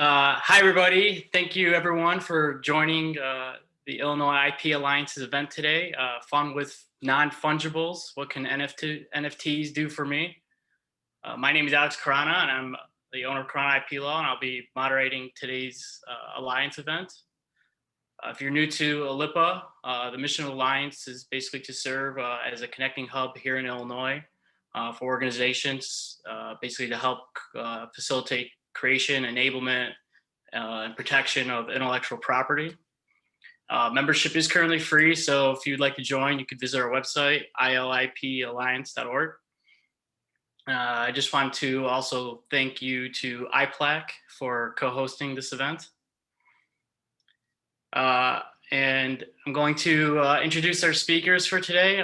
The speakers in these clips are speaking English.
Hi, everybody. Thank you, everyone, for joining the Illinois IP Alliance's event today. Fun with non-fungibles. What can NFTs do for me? My name is Alex Karana, and I'm the owner of Karana IP Law, and I'll be moderating today's Alliance event. If you're new to ILIPA, the mission of Alliance is basically to serve as a connecting hub here in Illinois for organizations, basically to help facilitate creation, enablement, and protection of intellectual property. Membership is currently free, so if you'd like to join, you could visit our website, ilipalliance.org. I just want to also thank you to IPLAC for co-hosting this event. And I'm going to introduce our speakers for today.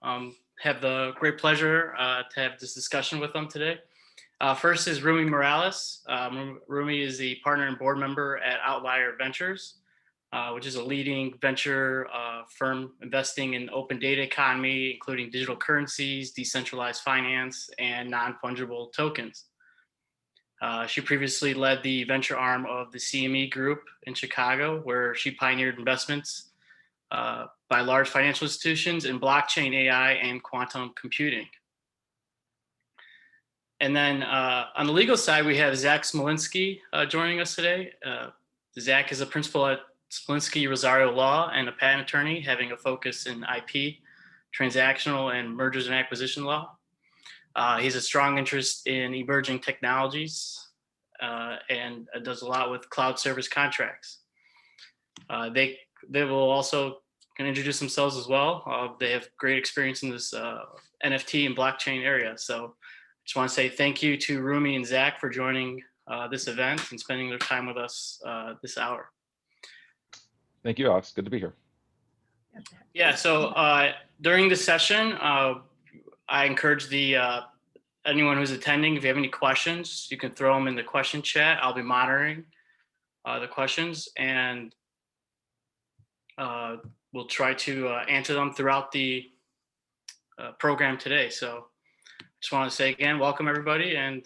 Have the great pleasure to have this discussion with them today. First is Rumi Morales. Rumi is the partner and board member at Outlier Ventures, which is a leading venture firm investing in open data economy, including digital currencies, decentralized finance, and non-fungible tokens. She previously led the venture arm of the CME Group in Chicago, where she pioneered investments by large financial institutions in blockchain, AI, and quantum computing. And then on the legal side, we have Zach Smolinski joining us today. Zach is a principal at Smolinski Rosario Law and a patent attorney, having a focus in IP, transactional, and mergers and acquisition law. He has a strong interest in emerging technologies and does a lot with cloud service contracts. They will also introduce themselves as well. They have great experience in this NFT and blockchain area. So just want to say thank you to Rumi and Zach for joining this event and spending their time with us this hour. Thank you, Alex. Good to be here. Yeah, so during the session, I encourage anyone who's attending, if you have any questions, you can throw them in the question chat. I'll be monitoring the questions, and we'll try to answer them throughout the program today. So just want to say again, welcome everybody, and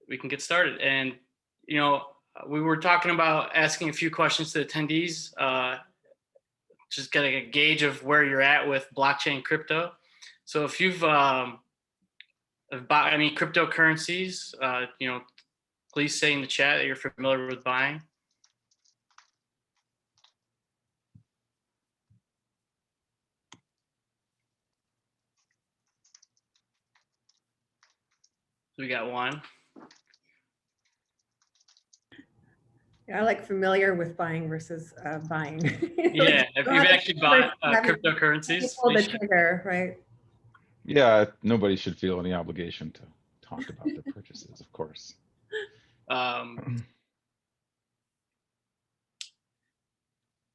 we can get started. And, you know, we were talking about asking a few questions to attendees, just getting a gauge of where you're at with blockchain crypto. So if you've bought any cryptocurrencies, you know, please say in the chat that you're familiar with buying. We got one. I like familiar with buying versus buying. Yeah, if you've actually bought cryptocurrencies. Pull the trigger, right? Yeah, nobody should feel any obligation to talk about their purchases, of course.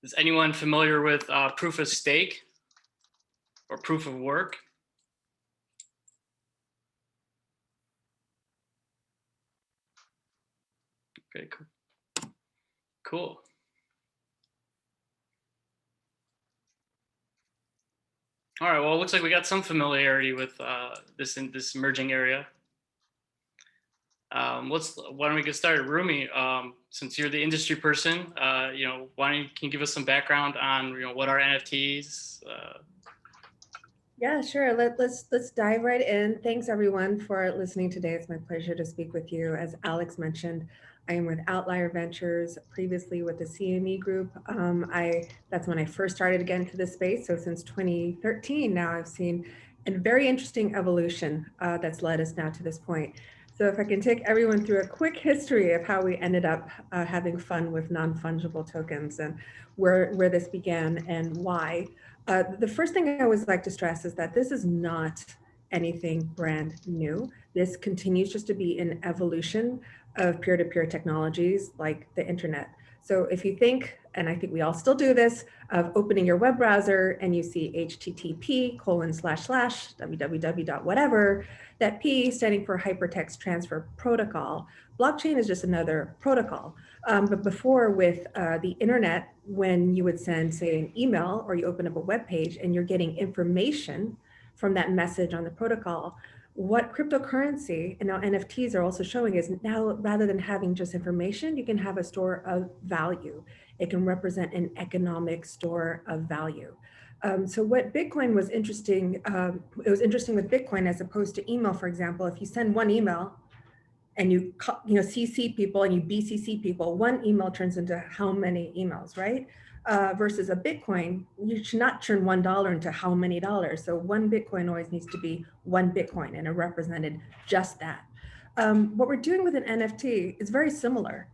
Is anyone familiar with proof of stake or proof of work? Okay, cool. All right, well, it looks like we got some familiarity with this emerging area. Why don't we get started? Rumi, since you're the industry person, you know, can you give us some background on, you know, what are NFTs? Yeah, sure. Let's dive right in. Thanks everyone for listening today. It's my pleasure to speak with you. As Alex mentioned, I am with Outlier Ventures, previously with the CME Group. That's when I first started again into this space. So since 2013 now, I've seen a very interesting evolution that's led us now to this point. So if I can take everyone through a quick history of how we ended up having fun with non-fungible tokens and where this began and why. The first thing I always like to stress is that this is not anything brand new. This continues just to be an evolution of peer-to-peer technologies like the internet. So if you think, and I think we all still do this, of opening your web browser and you see http://www.whatever, that P standing for Hypertext Transfer Protocol. Blockchain is just another protocol. But before with the internet, when you would send, say, an email or you open up a web page and you're getting information from that message on the protocol, What cryptocurrency and now NFTs are also showing is now rather than having just information, you can have a store of value. It can represent an economic store of value. So what Bitcoin was interesting, it was interesting with Bitcoin as opposed to email, for example. If you send one email and you CC people and you BCC people, one email turns into how many emails, right? Versus a Bitcoin, you should not turn $1 into how many dollars. So one Bitcoin always needs to be one Bitcoin, and it represented just that. What we're doing with an NFT is very similar.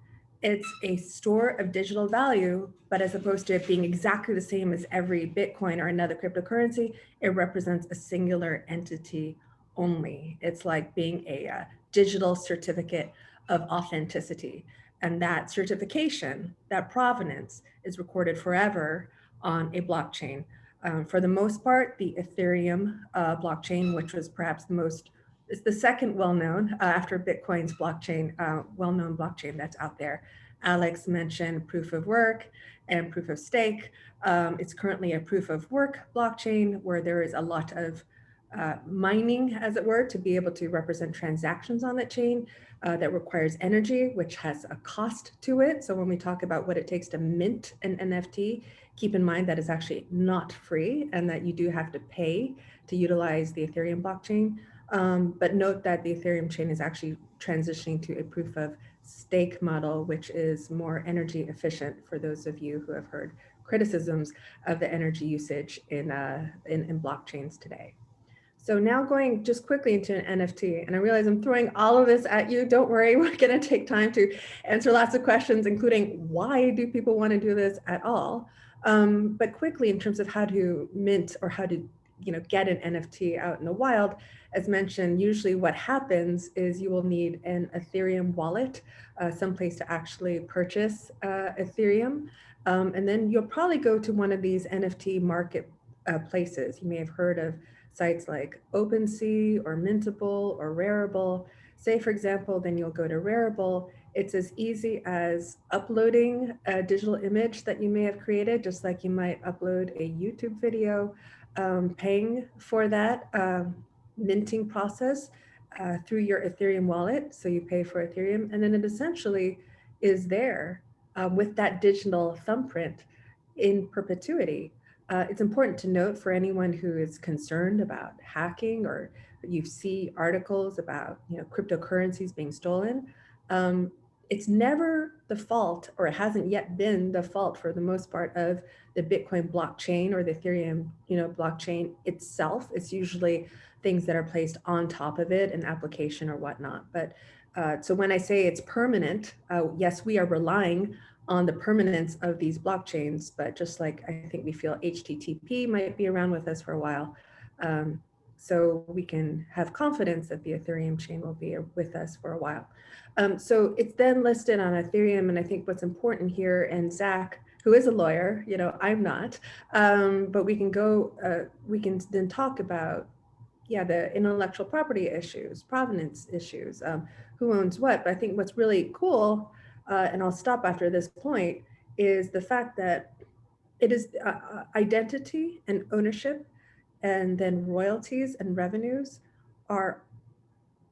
It's a store of digital value, but as opposed to it being exactly the same as every Bitcoin or another cryptocurrency, it represents a singular entity only. It's like being a digital certificate of authenticity. And that certification, that provenance, is recorded forever on a blockchain. For the most part, the Ethereum blockchain, which was perhaps the most, is the second well-known after Bitcoin's blockchain, well-known blockchain that's out there. Alex mentioned proof of work and proof of stake. It's currently a proof of work blockchain where there is a lot of mining, as it were, to be able to represent transactions on that chain that requires energy, which has a cost to it. So when we talk about what it takes to mint an NFT, keep in mind that it's actually not free and that you do have to pay to utilize the Ethereum blockchain. But note that the Ethereum chain is actually transitioning to a proof of stake model, which is more energy efficient for those of you who have heard criticisms of the energy usage in blockchains today. So now going just quickly into an NFT, and I realize I'm throwing all of this at you. Don't worry, we're going to take time to answer lots of questions, including why do people want to do this at all? But quickly, in terms of how to mint or how to get an NFT out in the wild, as mentioned, usually what happens is you will need an Ethereum wallet, someplace to actually purchase Ethereum. And then you'll probably go to one of these NFT market places. You may have heard of sites like OpenSea or Mintable or Rarible. Say, for example, then you'll go to Rarible. It's as easy as uploading a digital image that you may have created, just like you might upload a YouTube video, paying for that minting process through your Ethereum wallet. So you pay for Ethereum, and then it essentially is there with that digital thumbprint in perpetuity. It's important to note for anyone who is concerned about hacking or you see articles about cryptocurrencies being stolen. It's never the fault, or it hasn't yet been the fault for the most part of the Bitcoin blockchain or the Ethereum blockchain itself. It's usually things that are placed on top of it, an application or whatnot. But so when I say it's permanent, yes, we are relying on the permanence of these blockchains, but just like I think we feel HTTP might be around with us for a while. So we can have confidence that the Ethereum chain will be with us for a while. So it's then listed on Ethereum. And I think what's important here, and Zach, who is a lawyer, I'm not, but we can then talk about, the intellectual property issues, provenance issues, who owns what. But I think what's really cool, and I'll stop after this point, is the fact that it is identity and ownership, and then royalties and revenues are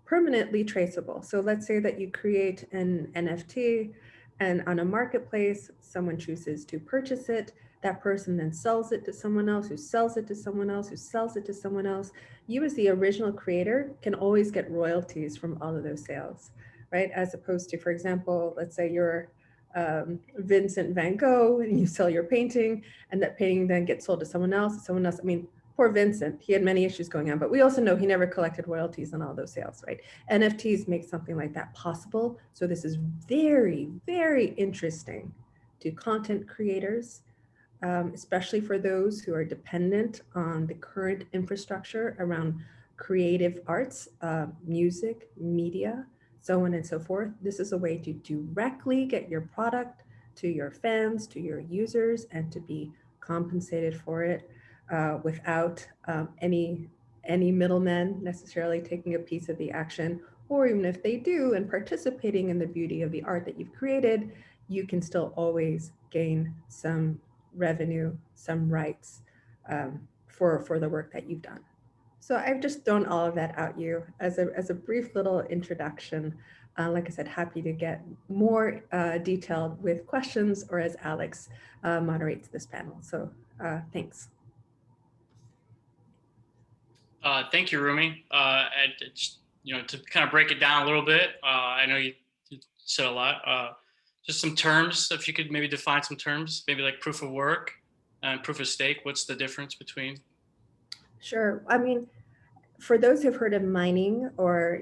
permanently traceable. So let's say that you create an NFT and on a marketplace, someone chooses to purchase it. That person then sells it to someone else, who sells it to someone else, who sells it to someone else. You as the original creator can always get royalties from all of those sales, right? As opposed to, for example, let's say you're Vincent van Gogh and you sell your painting and that painting then gets sold to someone else. I mean, poor Vincent, he had many issues going on, but we also know he never collected royalties on all those sales, right? NFTs make something like that possible. So this is very, very interesting to content creators, especially for those who are dependent on the current infrastructure around creative arts, music, media, so on and so forth. This is a way to directly get your product to your fans, to your users, and to be compensated for it without any middlemen necessarily taking a piece of the action, or even if they do and participating in the beauty of the art that you've created, you can still always gain some revenue, some rights for the work that you've done. So I've just thrown all of that at you as a brief little introduction. Like I said, happy to get more detailed with questions or as Alex moderates this panel. So thanks. Thank you, Rumi. To kind of break it down a little bit, I know you said a lot. Just some terms, if you could maybe define some terms, maybe like proof of work and proof of stake. What's the difference between? Sure. I mean, for those who've heard of mining or,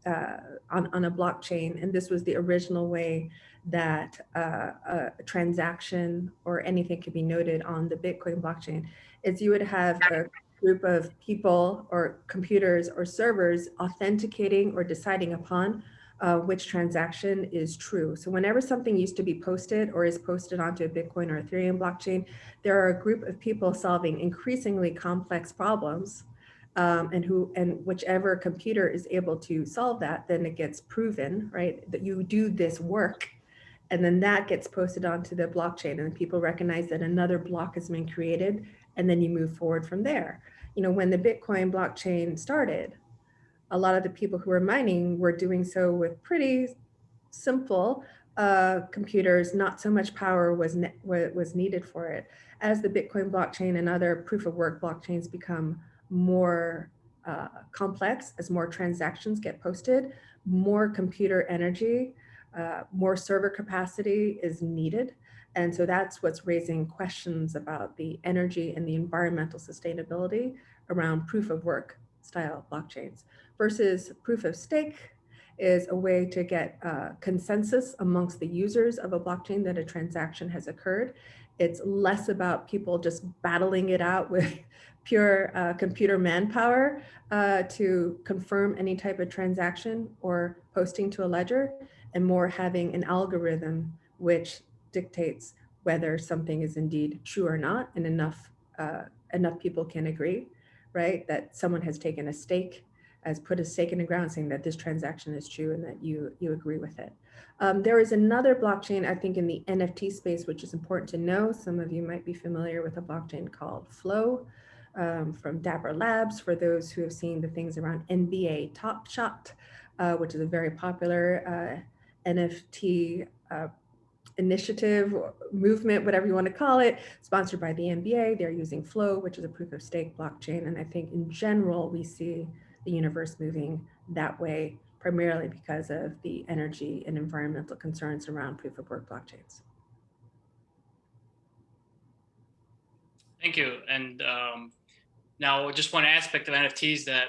on a blockchain, and this was the original way that a transaction or anything could be noted on the Bitcoin blockchain, is you would have a group of people or computers or servers authenticating or deciding upon which transaction is true. So whenever something used to be posted or is posted onto a Bitcoin or Ethereum blockchain, there are a group of people solving increasingly complex problems, and whichever computer is able to solve that, then it gets proven, right, that you do this work, and then that gets posted onto the blockchain, and people recognize that another block has been created, and then you move forward from there. When the Bitcoin blockchain started, a lot of the people who were mining were doing so with pretty simple computers. Not so much power was needed for it. As the Bitcoin blockchain and other proof of work blockchains become more complex, as more transactions get posted, more computer energy, more server capacity is needed. And so that's what's raising questions about the energy and the environmental sustainability around proof of work style blockchains versus proof of stake is a way to get consensus amongst the users of a blockchain that a transaction has occurred. It's less about people just battling it out with pure computer manpower to confirm any type of transaction or posting to a ledger, and more having an algorithm which dictates whether something is indeed true or not, and enough people can agree, right, that someone has taken a stake, has put a stake in the ground saying that this transaction is true and that you agree with it. There is another blockchain, I think, in the NFT space, which is important to know. Some of you might be familiar with a blockchain called Flow from Dapper Labs, for those who have seen the things around NBA Top Shot, which is a very popular NFT initiative, movement, whatever you want to call it, sponsored by the NBA. They're using Flow, which is a proof of stake blockchain. And I think in general, we see the universe moving that way, primarily because of the energy and environmental concerns around proof of work blockchains. Thank you. And now just one aspect of NFTs that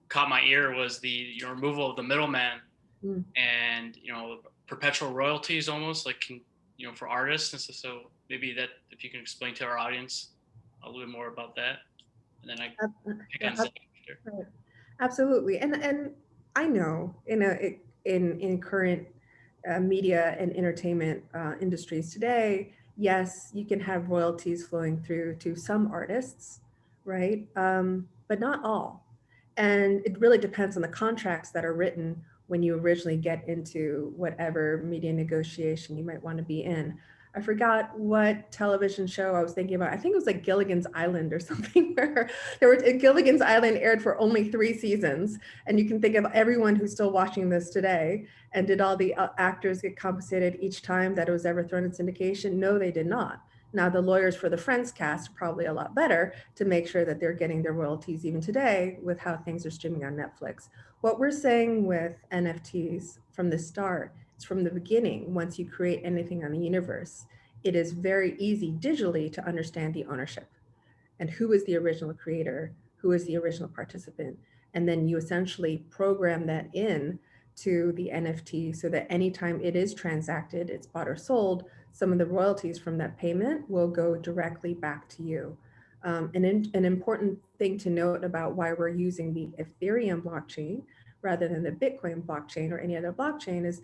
caught my ear was the removal of the middleman and, perpetual royalties almost like, for artists. And so maybe that, if you can explain to our audience a little bit more about that, and then I pick on Zach after. Absolutely. And I know in current media and entertainment industries today, yes, you can have royalties flowing through to some artists, right? But not all. And it really depends on the contracts that are written when you originally get into whatever media negotiation you might want to be in. I forgot what television show I was thinking about. I think it was like Gilligan's Island or something, where Gilligan's Island aired for only 3 seasons. And you can think of everyone who's still watching this today. And did all the actors get compensated each time that it was ever thrown in syndication? No, they did not. Now, the lawyers for the Friends cast are probably a lot better to make sure that they're getting their royalties even today with how things are streaming on Netflix. What we're saying with NFTs from the start, it's from the beginning, once you create anything on the universe, it is very easy digitally to understand the ownership and who is the original creator, who is the original participant. And then you essentially program that in to the NFT so that anytime it is transacted, it's bought or sold, some of the royalties from that payment will go directly back to you. An important thing to note about why we're using the Ethereum blockchain rather than the Bitcoin blockchain or any other blockchain is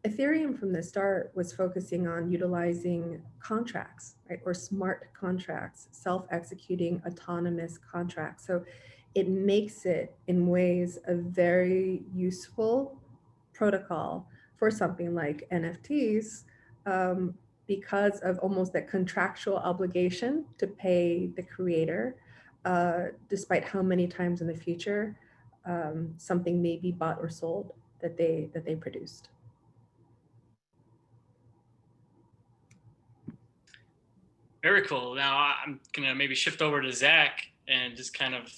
Ethereum from the start was focusing on utilizing contracts, right, or smart contracts, self-executing autonomous contracts. So it makes it in ways a very useful protocol for something like NFTs, because of almost that contractual obligation to pay the creator, despite how many times in the future something may be bought or sold that they produced. Very cool. Now I'm gonna maybe shift over to Zach and just kind of,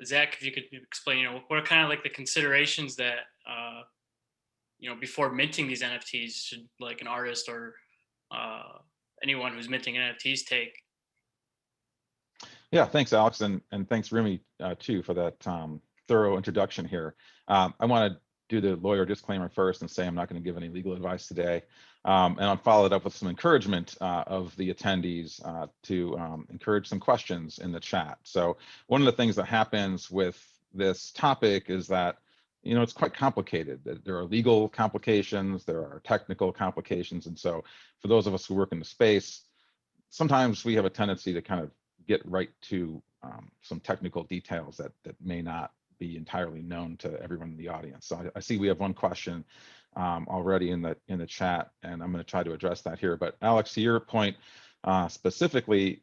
Zach, if you could explain, what are kind of like the considerations that, before minting these NFTs should like an artist or anyone who's minting NFTs take? Yeah, thanks, Alex, and thanks, Rumi, too, for that thorough introduction here. I want to do the lawyer disclaimer first and say I'm not going to give any legal advice today, and I'll follow it up with some encouragement of the attendees to encourage some questions in the chat. So one of the things that happens with this topic is that it's quite complicated. There are legal complications, there are technical complications, and so for those of us who work in the space, sometimes we have a tendency to kind of get right to some technical details that may not be entirely known to everyone in the audience. So I see we have one question already in the chat, and I'm going to try to address that here. But Alex, to your point specifically,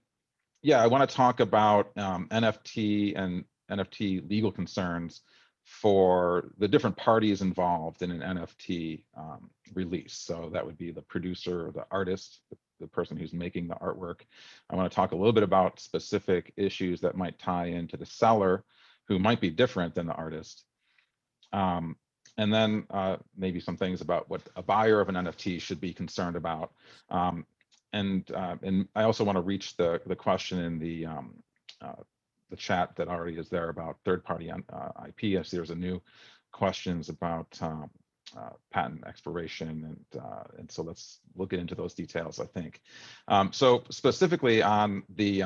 yeah, I want to talk about NFT and NFT legal concerns for the different parties involved in an NFT release. So that would be the producer, the artist, the person who's making the artwork. I want to talk a little bit about specific issues that might tie into the seller, who might be different than the artist. And then maybe some things about what a buyer of an NFT should be concerned about. And I also want to reach the question in the chat that already is there about third-party IP. I see there's a new questions about patent expiration, and so we'll get into those details, I think. So specifically on the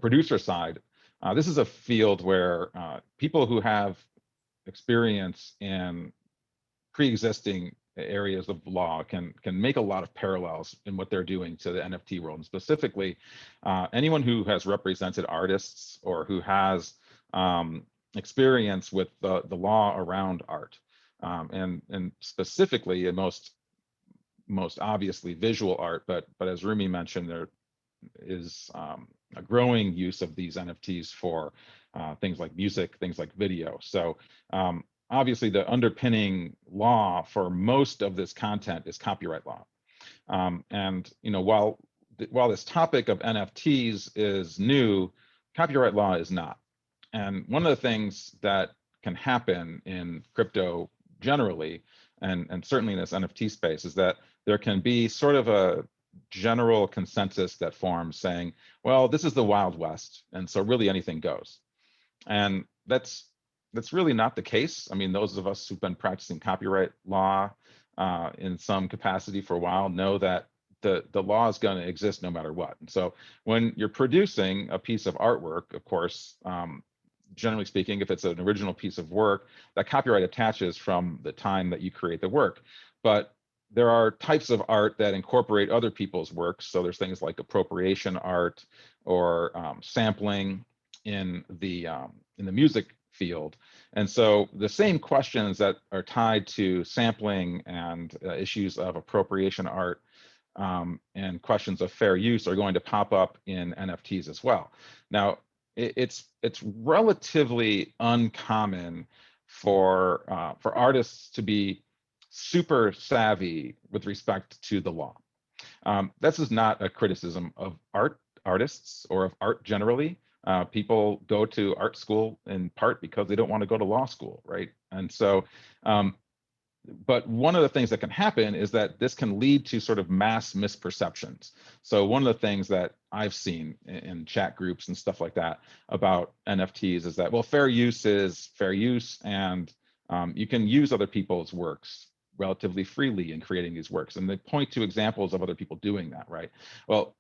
producer side, this is a field where people who have experience in pre-existing areas of law can make a lot of parallels in what they're doing to the NFT world. And specifically, anyone who has represented artists or who has experience with the law around art, and specifically and most obviously visual art, but as Rumi mentioned, there is a growing use of these NFTs for things like music, things like video. So obviously the underpinning law for most of this content is copyright law. And while this topic of NFTs is new, copyright law is not. And one of the things that can happen in crypto generally, and certainly in this NFT space, is that there can be sort of a general consensus that forms saying, well, this is the Wild West, and so really anything goes. And that's really not the case. I mean, those of us who've been practicing copyright law in some capacity for a while know that the law is going to exist no matter what. And so when you're producing a piece of artwork, of course, generally speaking, if it's an original piece of work, that copyright attaches from the time that you create the work. But there are types of art that incorporate other people's works. So there's things like appropriation art or sampling in the music field. And so the same questions that are tied to sampling and issues of appropriation art and questions of fair use are going to pop up in NFTs as well. Now, it's relatively uncommon for artists to be super savvy with respect to the law. This is not a criticism of artists or of art generally. People go to art school in part because they don't want to go to law school, right? And so, but one of the things that can happen is that this can lead to sort of mass misperceptions. So one of the things that I've seen in chat groups and stuff like that about NFTs is that, well, fair use is fair use, and you can use other people's works relatively freely in creating these works. And they point to examples of other people doing that, right? Well,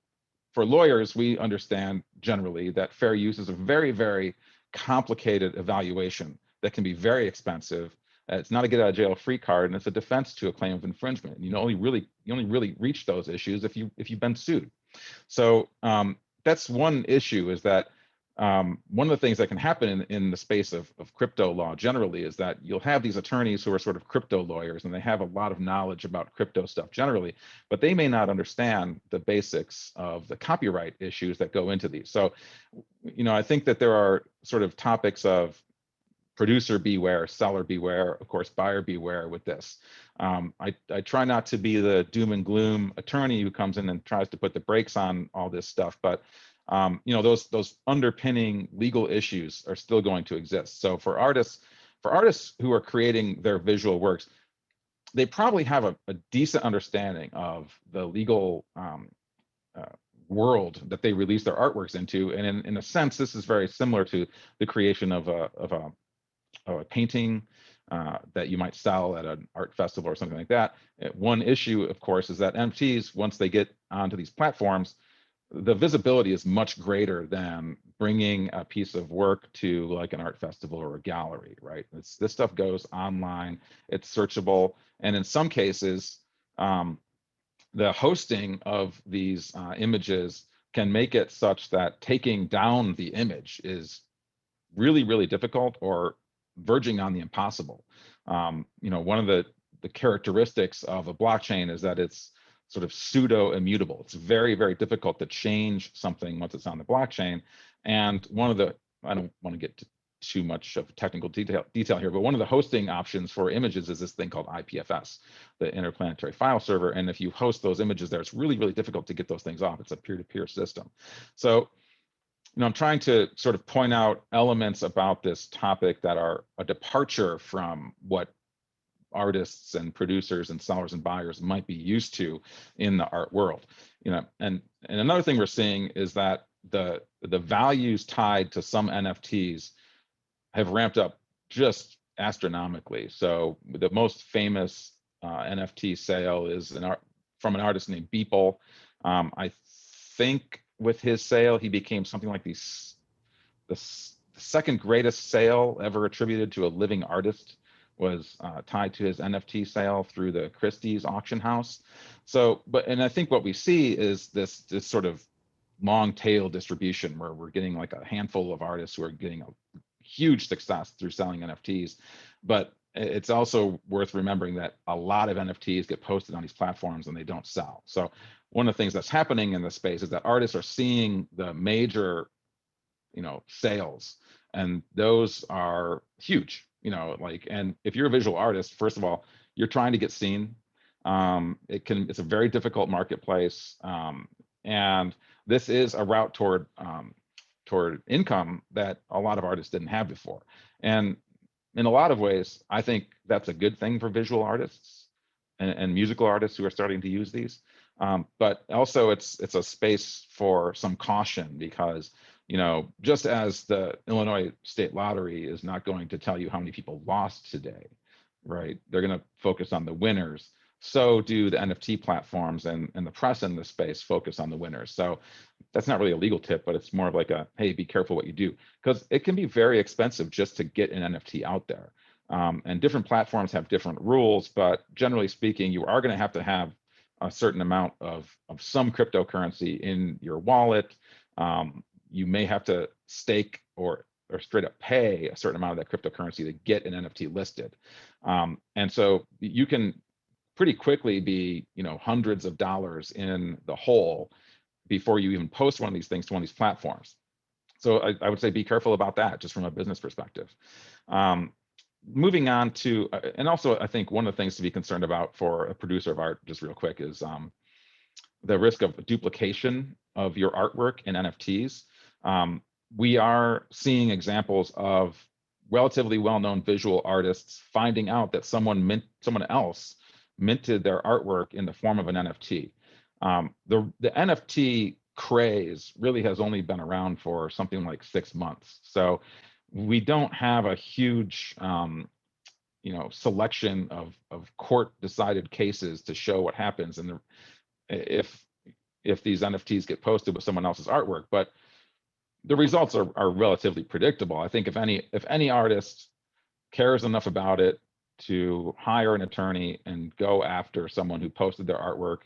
for lawyers, we understand generally that fair use is a very, very complicated evaluation that can be very expensive. It's not a get out of jail free card, and it's a defense to a claim of infringement. You only really reach those issues if you've been sued. So that's one issue, is that one of the things that can happen in the space of crypto law generally is that you'll have these attorneys who are sort of crypto lawyers, and they have a lot of knowledge about crypto stuff generally, but they may not understand the basics of the copyright issues that go into these. So, I think that there are sort of topics of producer beware, seller beware, of course, buyer beware with this. I try not to be the doom and gloom attorney who comes in and tries to put the brakes on all this stuff, but those underpinning legal issues are still going to exist. So for artists who are creating their visual works, they probably have a decent understanding of the legal world that they release their artworks into, and in a sense, this is very similar to the creation of a painting that you might sell at an art festival or something like that. One issue, of course, is that NFTs, once they get onto these platforms, the visibility is much greater than bringing a piece of work to like an art festival or a gallery, right? This stuff goes online, it's searchable, and in some cases, the hosting of these images can make it such that taking down the image is really, really difficult or verging on the impossible. One of the characteristics of a blockchain is that it's sort of pseudo immutable. It's very, very difficult to change something once it's on the blockchain. And I don't want to get too much of technical detail here, but one of the hosting options for images is this thing called IPFS, the Interplanetary File Server. And if you host those images there, it's really, really difficult to get those things off. It's a peer-to-peer system. So, I'm trying to sort of point out elements about this topic that are a departure from what artists and producers and sellers and buyers might be used to in the art world. And another thing we're seeing is that the values tied to some NFTs have ramped up just astronomically. So the most famous NFT sale is from an artist named Beeple. I think with his sale, he became something like the second greatest sale ever attributed to a living artist was tied to his NFT sale through the Christie's auction house. So, and I think what we see is this sort of long tail distribution where we're getting like a handful of artists who are getting a huge success through selling NFTs. But it's also worth remembering that a lot of NFTs get posted on these platforms and they don't sell. So one of the things that's happening in this space is that artists are seeing the major, sales, and those are huge, and if you're a visual artist, first of all, you're trying to get seen. It's a very difficult marketplace. And this is a route toward income that a lot of artists didn't have before. And in a lot of ways, I think that's a good thing for visual artists and musical artists who are starting to use these. But also it's a space for some caution because, just as the Illinois State Lottery is not going to tell you how many people lost today, right? They're going to focus on the winners. So do the NFT platforms and the press in this space focus on the winners. So that's not really a legal tip, but it's more of like hey, be careful what you do, because it can be very expensive just to get an NFT out there. And different platforms have different rules, but generally speaking, you are going to have a certain amount of some cryptocurrency in your wallet. You may have to stake or straight up pay a certain amount of that cryptocurrency to get an NFT listed. And so you can pretty quickly be, hundreds of dollars in the hole before you even post one of these things to one of these platforms. So I would say be careful about that, just from a business perspective. Moving on to, and also I think one of the things to be concerned about for a producer of art, just real quick, is the risk of duplication of your artwork in NFTs. We are seeing examples of relatively well-known visual artists finding out that someone else minted their artwork in the form of an NFT. The NFT craze really has only been around for something like 6 months. So we don't have a huge selection of court-decided cases to show what happens and if these NFTs get posted with someone else's artwork. But the results are relatively predictable. I think if any artist cares enough about it to hire an attorney and go after someone who posted their artwork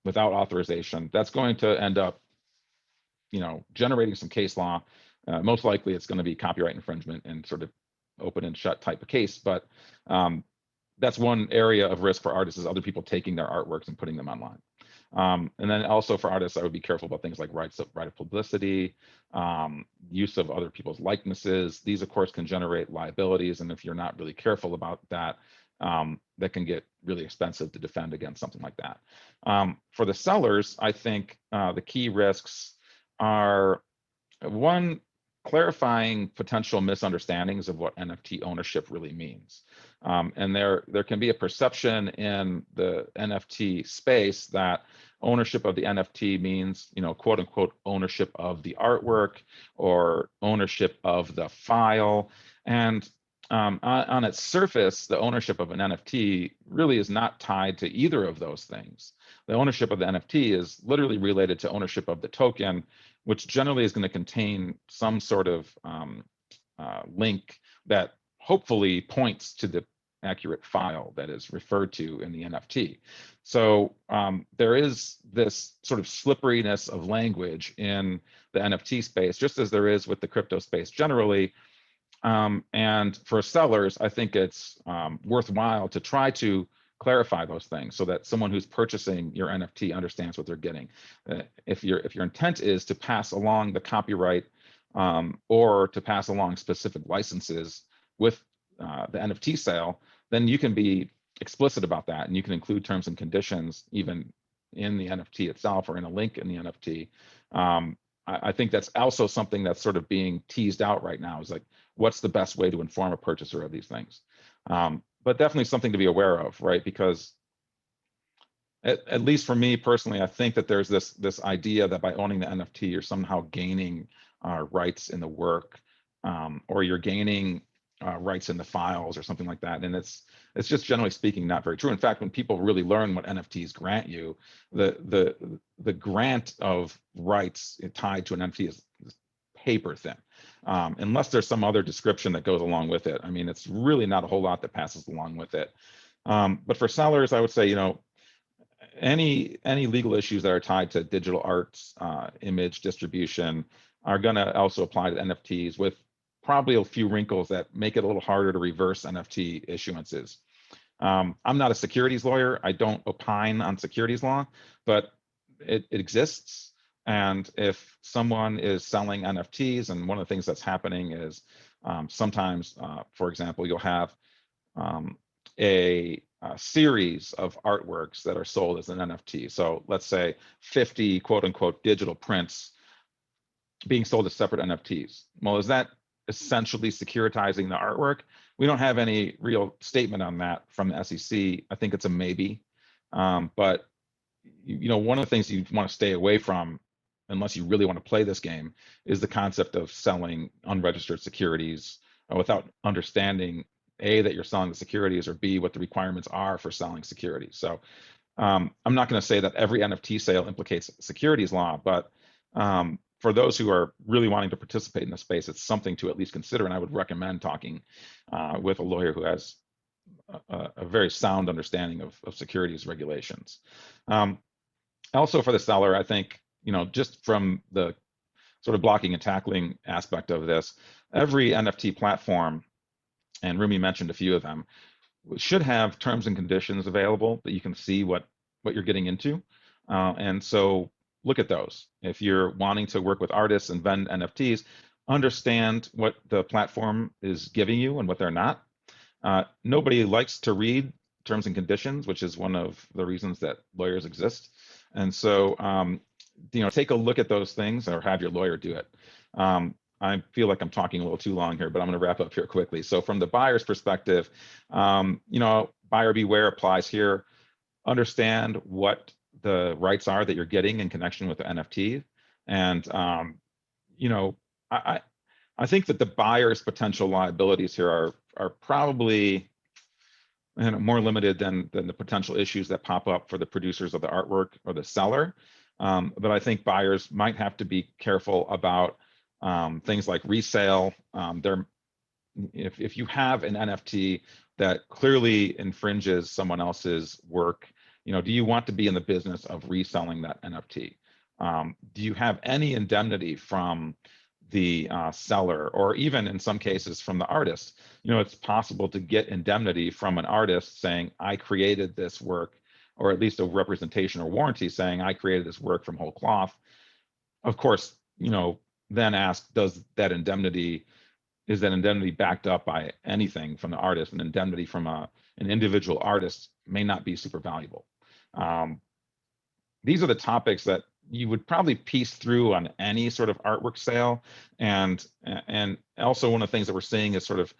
without authorization, that's going to end up generating some case law. Most likely it's going to be copyright infringement and sort of open and shut type of case, but that's one area of risk for artists, is other people taking their artworks and putting them online. And then also for artists, I would be careful about things like right of publicity, use of other people's likenesses. These, of course, can generate liabilities, and if you're not really careful about that, that can get really expensive to defend against something like that. For the sellers, I think the key risks are, one, clarifying potential misunderstandings of what NFT ownership really means. And there can be a perception in the NFT space that ownership of the NFT means, quote unquote, ownership of the artwork or ownership of the file. And on its surface, the ownership of an NFT really is not tied to either of those things. The ownership of the NFT is literally related to ownership of the token, which generally is going to contain some sort of link that hopefully points to the accurate file that is referred to in the NFT. So there is this sort of slipperiness of language in the NFT space, just as there is with the crypto space generally. And for sellers, I think it's worthwhile to try to clarify those things so that someone who's purchasing your NFT understands what they're getting. If your intent is to pass along the copyright or to pass along specific licenses with the NFT sale, then you can be explicit about that, and you can include terms and conditions even in the NFT itself or in a link in the NFT. I think that's also something that's sort of being teased out right now, is like, what's the best way to inform a purchaser of these things? But definitely something to be aware of, right? Because at least for me personally, I think that there's this idea that by owning the NFT, you're somehow gaining rights in the work, or you're gaining rights in the files or something like that. And it's just generally speaking not very true. In fact, when people really learn what NFTs grant you, the grant of rights tied to an NFT is paper thin, unless there's some other description that goes along with it. I mean, it's really not a whole lot that passes along with it. But for sellers, I would say, any legal issues that are tied to digital arts, image distribution are going to also apply to NFTs, with probably a few wrinkles that make it a little harder to reverse NFT issuances. I'm not a securities lawyer. I don't opine on securities law, but it exists. And if someone is selling NFTs, and one of the things that's happening is sometimes, for example, you'll have a series of artworks that are sold as an NFT. So let's say 50 quote unquote digital prints being sold as separate NFTs. Well, is that essentially securitizing the artwork? We don't have any real statement on that from the SEC. I think it's a maybe. But one of the things you want to stay away from, unless you really want to play this game, is the concept of selling unregistered securities without understanding A, that you're selling the securities, or B, what the requirements are for selling securities. So I'm not going to say that every NFT sale implicates securities law, but for those who are really wanting to participate in the space, it's something to at least consider. And I would recommend talking with a lawyer who has a very sound understanding of securities regulations. Also for the seller, I think, just from the sort of blocking and tackling aspect of this, every NFT platform, and Rumi mentioned a few of them, should have terms and conditions available that you can see what you're getting into. And so look at those. If you're wanting to work with artists and vend NFTs, understand what the platform is giving you and what they're not. Nobody likes to read terms and conditions, which is one of the reasons that lawyers exist. And so, take a look at those things, or have your lawyer do it. I feel like I'm talking a little too long here, but I'm going to wrap up here quickly. So from the buyer's perspective, buyer beware applies here. Understand what the rights are that you're getting in connection with the NFT. And, I think that the buyer's potential liabilities here are probably more limited than the potential issues that pop up for the producers of the artwork or the seller. But I think buyers might have to be careful about things like resale. If you have an NFT that clearly infringes someone else's work, do you want to be in the business of reselling that NFT? do you have any indemnity from the seller, or even in some cases from the artist? You know, it's possible to get indemnity from an artist saying, I created this work, or at least a representation or warranty saying, I created this work from whole cloth. Of course, you know, then ask, is that indemnity backed up by anything from the artist? An indemnity from an individual artist may not be super valuable. These are the topics that you would probably piece through on any sort of artwork sale. And also one of the things that we're seeing is sort of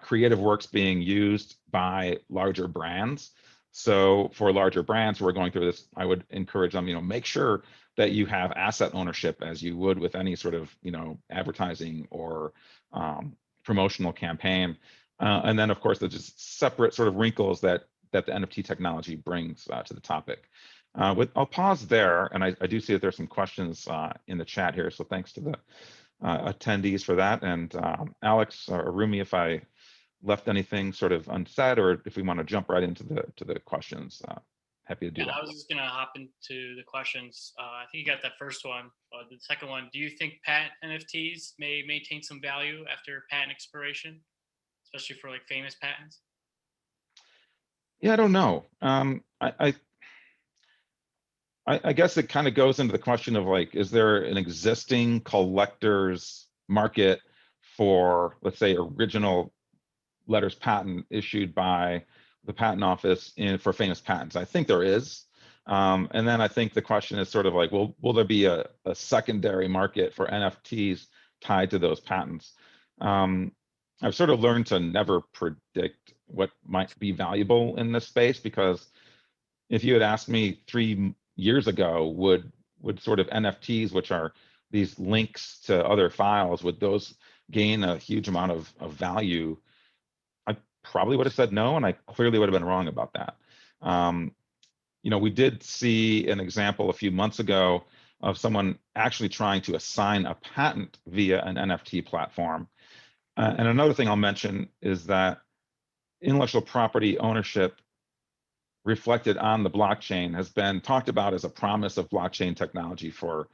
creative works being used by larger brands. So for larger brands who are going through this, I would encourage them, you know, make sure that you have asset ownership as you would with any sort of, you know, advertising or promotional campaign. And then of course, there's just separate sort of wrinkles that the NFT technology brings to the topic. I'll pause there, and I do see that there's some questions in the chat here, so thanks to the attendees for that. And Alex or Rumi, if I left anything sort of unsaid, or if we want to jump right into the questions, happy to do that. I was just gonna hop into the questions. I think you got that first one. The second one, do you think patent NFTs may maintain some value after patent expiration, especially for like famous patents? Yeah, I don't know. I guess it kind of goes into the question of like, is there an existing collector's market for, let's say, original letters patent issued by the patent office for famous patents? I think there is. And then I think the question is sort of like, well, will there be a secondary market for NFTs tied to those patents? I've sort of learned to never predict what might be valuable in this space, because if you had asked me 3 years ago, would sort of NFTs, which are these links to other files, would those gain a huge amount of value? I probably would have said no, and I clearly would have been wrong about that. You know, we did see an example a few months ago of someone actually trying to assign a patent via an NFT platform. And another thing I'll mention is that intellectual property ownership reflected on the blockchain has been talked about as a promise of blockchain technology for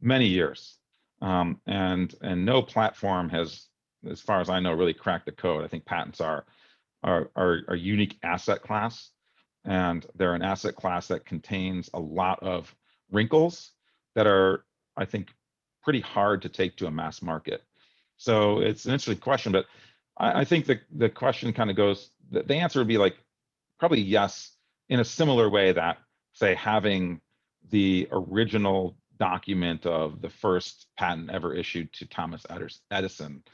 many years. And no platform has, as far as I know, really cracked the code. I think patents are a unique asset class, and they're an asset class that contains a lot of wrinkles that are, I think, pretty hard to take to a mass market. So it's an interesting question, but I think the question kind of goes, the answer would be like, probably yes, in a similar way that, say, having the original document of the first patent ever issued to Thomas Edison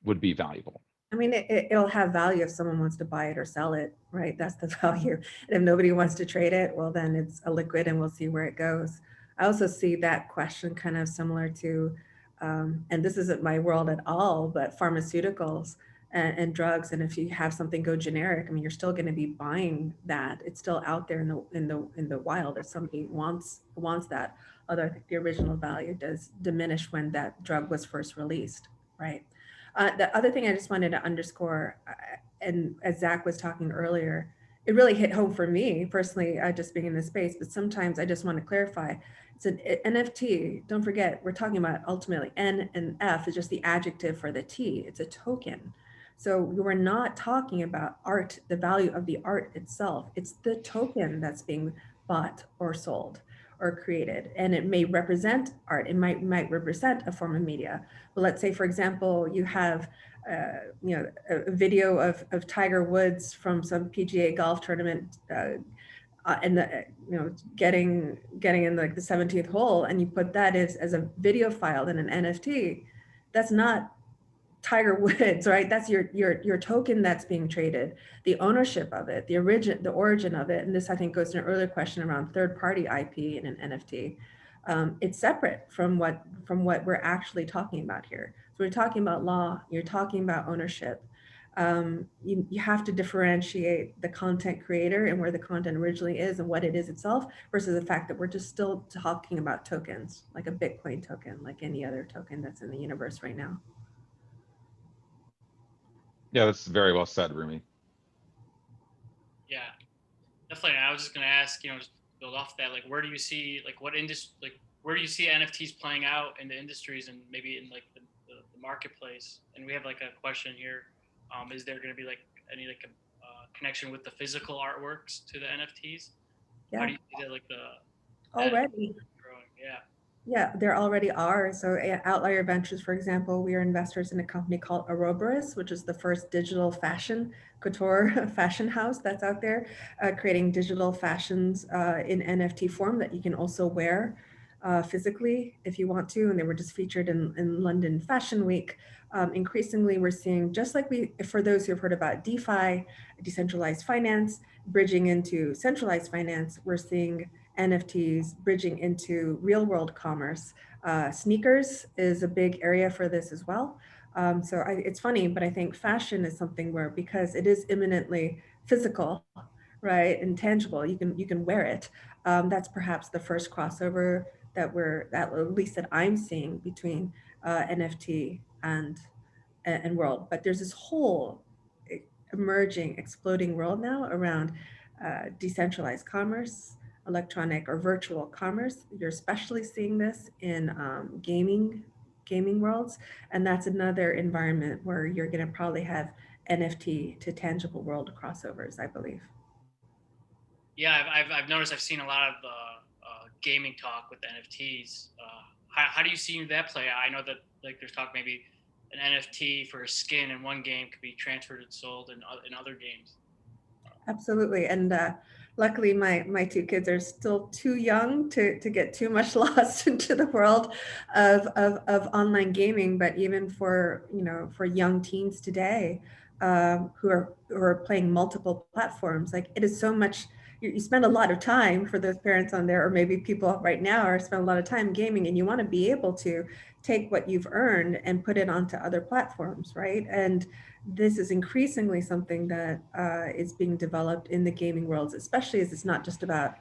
would be valuable. I mean, it'll have value if someone wants to buy it or sell it, right? That's the value. And if nobody wants to trade it, well, then it's a liquid and we'll see where it goes. I also see that question kind of similar to, and this isn't my world at all, but pharmaceuticals and drugs. And if you have something go generic, I mean, you're still going to be buying that. It's still out there in the wild. If somebody wants that, although I think the original value does diminish when that drug was first released, right? The other thing I just wanted to underscore, and as Zach was talking earlier, it really hit home for me personally, just being in this space, but sometimes I just want to clarify, it's an NFT. Don't forget, we're talking about ultimately N and F is just the adjective for the T. It's a token. So we're not talking about art, the value of the art itself. It's the token that's being bought or sold or created. And it may represent art. It might represent a form of media. But let's say, for example, you have a video of Tiger Woods from some PGA golf tournament and getting in like the 17th hole, and you put that as a video file in an NFT. That's not Tiger Woods, right? That's your token that's being traded, the ownership of it, the origin of it. And this, I think, goes to an earlier question around third-party IP in an NFT. It's separate from what we're actually talking about here. So we're talking about law, you're talking about ownership. You have to differentiate the content creator and where the content originally is and what it is itself versus the fact that we're just still talking about tokens, like a Bitcoin token, like any other token that's in the universe right now. Yeah, that's very well said, Rumi. Yeah, definitely. I was just going to ask, build off that, like, where do you see, like, what industry, like, where do you see NFTs playing out in the industries and maybe in like the marketplace? And we have like a question here. Is there going to be like any like a connection with the physical artworks to the NFTs? How Yeah, do you see that, like that already. growing? Yeah. Yeah, there already are. So at Outlier Ventures, for example, we are investors in a company called Ouroboros, which is the first digital fashion couture fashion house that's out there, creating digital fashions in NFT form that you can also wear physically if you want to. And they were just featured in London Fashion Week. Increasingly, we're seeing, just like for those who have heard about DeFi, decentralized finance, bridging into centralized finance, we're seeing NFTs bridging into real world commerce. Sneakers is a big area for this as well. It's funny, but I think fashion is something where, because it is imminently physical, right, and tangible, you can wear it. That's perhaps the first crossover at least that I'm seeing between NFT and world. But there's this whole emerging, exploding world now around decentralized commerce, electronic or virtual commerce. You're especially seeing this in gaming worlds, and that's another environment where you're going to probably have NFT to tangible world crossovers, I believe. Yeah, I've noticed. I've seen a lot of gaming talk with NFTs. How do you see that play out? I know that like there's talk maybe an NFT for a skin in one game could be transferred and sold in other games. Absolutely. And luckily, my two kids are still too young to get too much lost into the world of online gaming. But even for, for young teens today who are playing multiple platforms, like it is so much, you spend a lot of time, for those parents on there, or maybe people right now are spend a lot of time gaming, and you want to be able to take what you've earned and put it onto other platforms, right? And this is increasingly something that is being developed in the gaming worlds, especially as it's not just about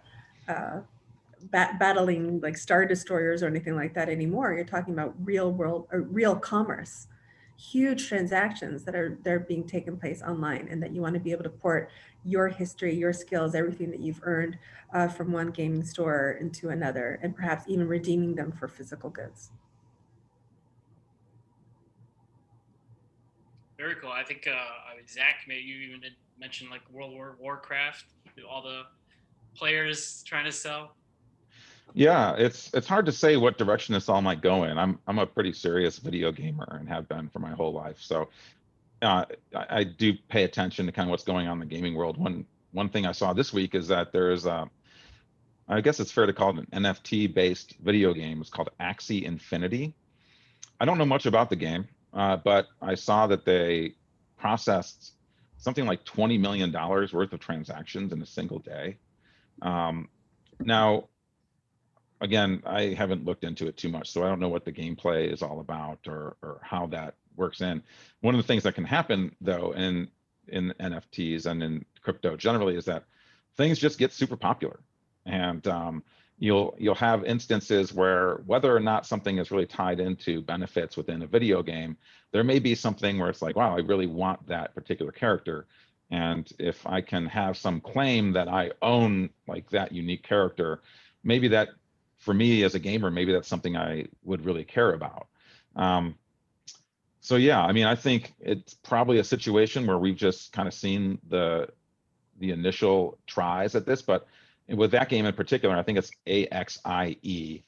battling like star destroyers or anything like that anymore. You're talking about real world or real commerce, huge transactions they're being taken place online, and that you want to be able to port your history, your skills, everything that you've earned from one gaming store into another, and perhaps even redeeming them for physical goods. Very cool. I think Zach, maybe you even mentioned like World War Warcraft, all the players trying to sell. Yeah, it's hard to say what direction this all might go in. I'm a pretty serious video gamer and have been for my whole life. So I do pay attention to kind of what's going on in the gaming world. One thing I saw this week is that there's I guess it's fair to call it an NFT based video game. It's called Axie Infinity. I don't know much about the game, but I saw that they processed something like $20 million worth of transactions in a single day. Now, again, I haven't looked into it too much, so I don't know what the gameplay is all about or how that works in. One of the things that can happen though in NFTs and in crypto generally is that things just get super popular, and you'll have instances where, whether or not something is really tied into benefits within a video game, there may be something where it's like, wow, I really want that particular character. And if I can have some claim that I own like that unique character, maybe that, for me as a gamer, maybe that's something I would really care about. So yeah, I mean, I think it's probably a situation where we've just kind of seen the initial tries at this, but with that game in particular, I think it's AXIE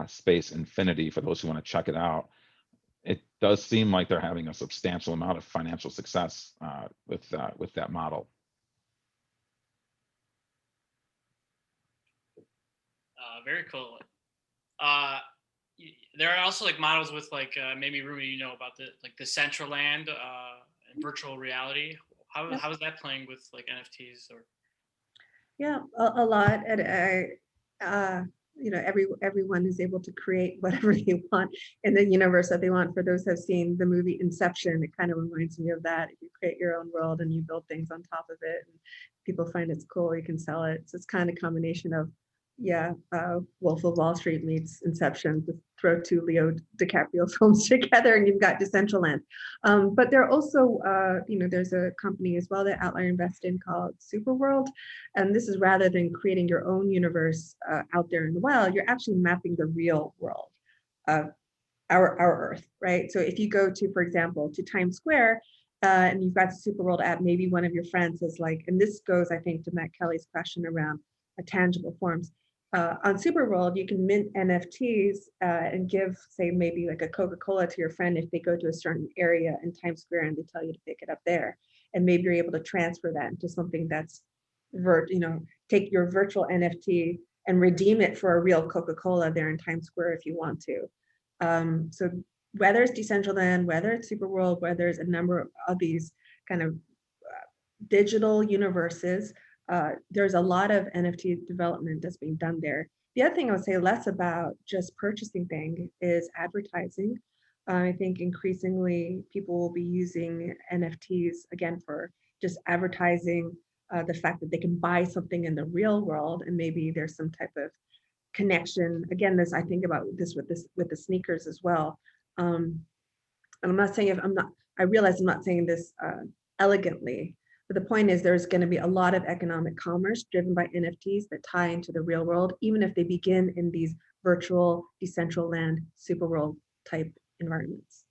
space Infinity for those who want to check it out. It does seem like they're having a substantial amount of financial success with that model. Very cool. There are also like models with like maybe Rumi, about the Decentraland and virtual reality. How is that playing with like NFTs or? Yeah, a lot. And everyone is able to create whatever they want in the universe that they want. For those who have seen the movie Inception, it kind of reminds me of that. If you create your own world and you build things on top of it, and people find it's cool, you can sell it. So it's kind of a combination of Yeah, Wolf of Wall Street meets Inception. Just throw two Leo DiCaprio films together, and you've got Decentraland. But there are also, there's a company as well that Outlier invested in called Superworld, and this is rather than creating your own universe out there in the wild, you're actually mapping the real world of our Earth, right? So if you go to, for example, to Times Square, and you've got the Superworld app, maybe one of your friends is like, and this goes, I think, to Matt Kelly's question around tangible forms. On Superworld, you can mint NFTs and give, say, maybe like a Coca-Cola to your friend if they go to a certain area in Times Square and they tell you to pick it up there. And maybe you're able to transfer that into something that's, take your virtual NFT and redeem it for a real Coca-Cola there in Times Square if you want to. So whether it's Decentraland, whether it's Superworld, whether it's a number of these kind of digital universes, there's a lot of NFT development that's being done there. The other thing I would say less about just purchasing things is advertising. I think increasingly people will be using NFTs again for just advertising the fact that they can buy something in the real world, and maybe there's some type of connection. Again, I think about this with the sneakers as well. And I'm not saying I realize I'm not saying this elegantly, but the point is there's going to be a lot of economic commerce driven by NFTs that tie into the real world, even if they begin in these virtual Decentraland Superworld type environments.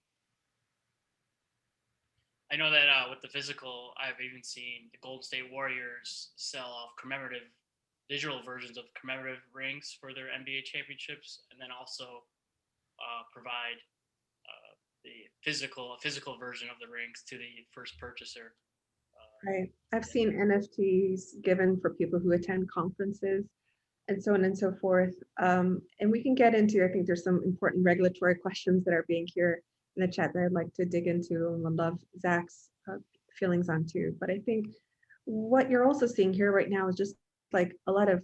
I know that with the physical, I've even seen the Golden State Warriors sell off commemorative digital versions of commemorative rings for their NBA championships, and then also provide the physical version of the rings to the first purchaser. Right. I've seen NFTs given for people who attend conferences and so on and so forth. And we can get into, I think there's some important regulatory questions that are being here in the chat that I'd like to dig into, and would love Zach's feelings on too. But I think what you're also seeing here right now is just like a lot of,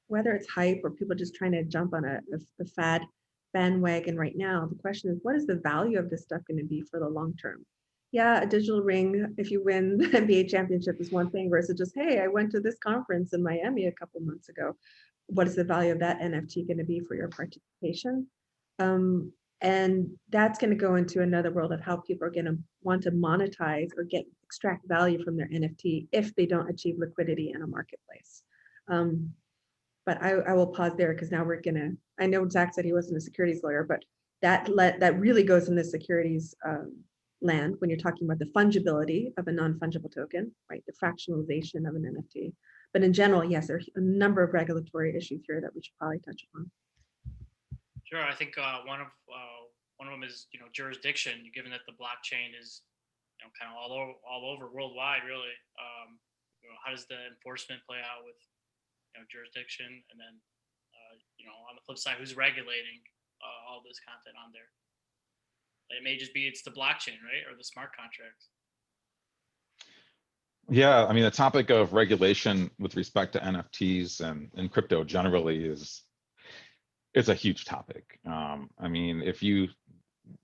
whether it's hype or people just trying to jump on a fad bandwagon right now, the question is, what is the value of this stuff going to be for the long term? Yeah, a digital ring, if you win the NBA championship, is one thing versus just, hey, I went to this conference in Miami a couple months ago. What is the value of that NFT going to be for your participation? And that's going to go into another world of how people are going to want to monetize or extract value from their NFT if they don't achieve liquidity in a marketplace. But I will pause there because now we're gonna, I know Zach said he wasn't a securities lawyer, but that really goes in the securities land when you're talking about the fungibility of a non-fungible token, right? The fractionalization of an NFT. But in general, yes, there's a number of regulatory issues here that we should probably touch upon. Sure, I think one of them is jurisdiction. Given that the blockchain is kind of all over worldwide, really. How does the enforcement play out with jurisdiction, and then on the flip side, who's regulating all this content on there? It may just be it's the blockchain, right, or the smart contracts. Yeah, I mean, the topic of regulation with respect to NFTs and crypto generally is a huge topic. I mean, if you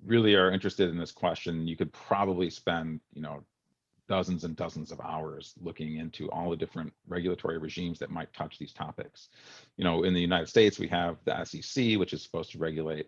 really are interested in this question, you could probably spend dozens and dozens of hours looking into all the different regulatory regimes that might touch these topics. In the United States, we have the SEC, which is supposed to regulate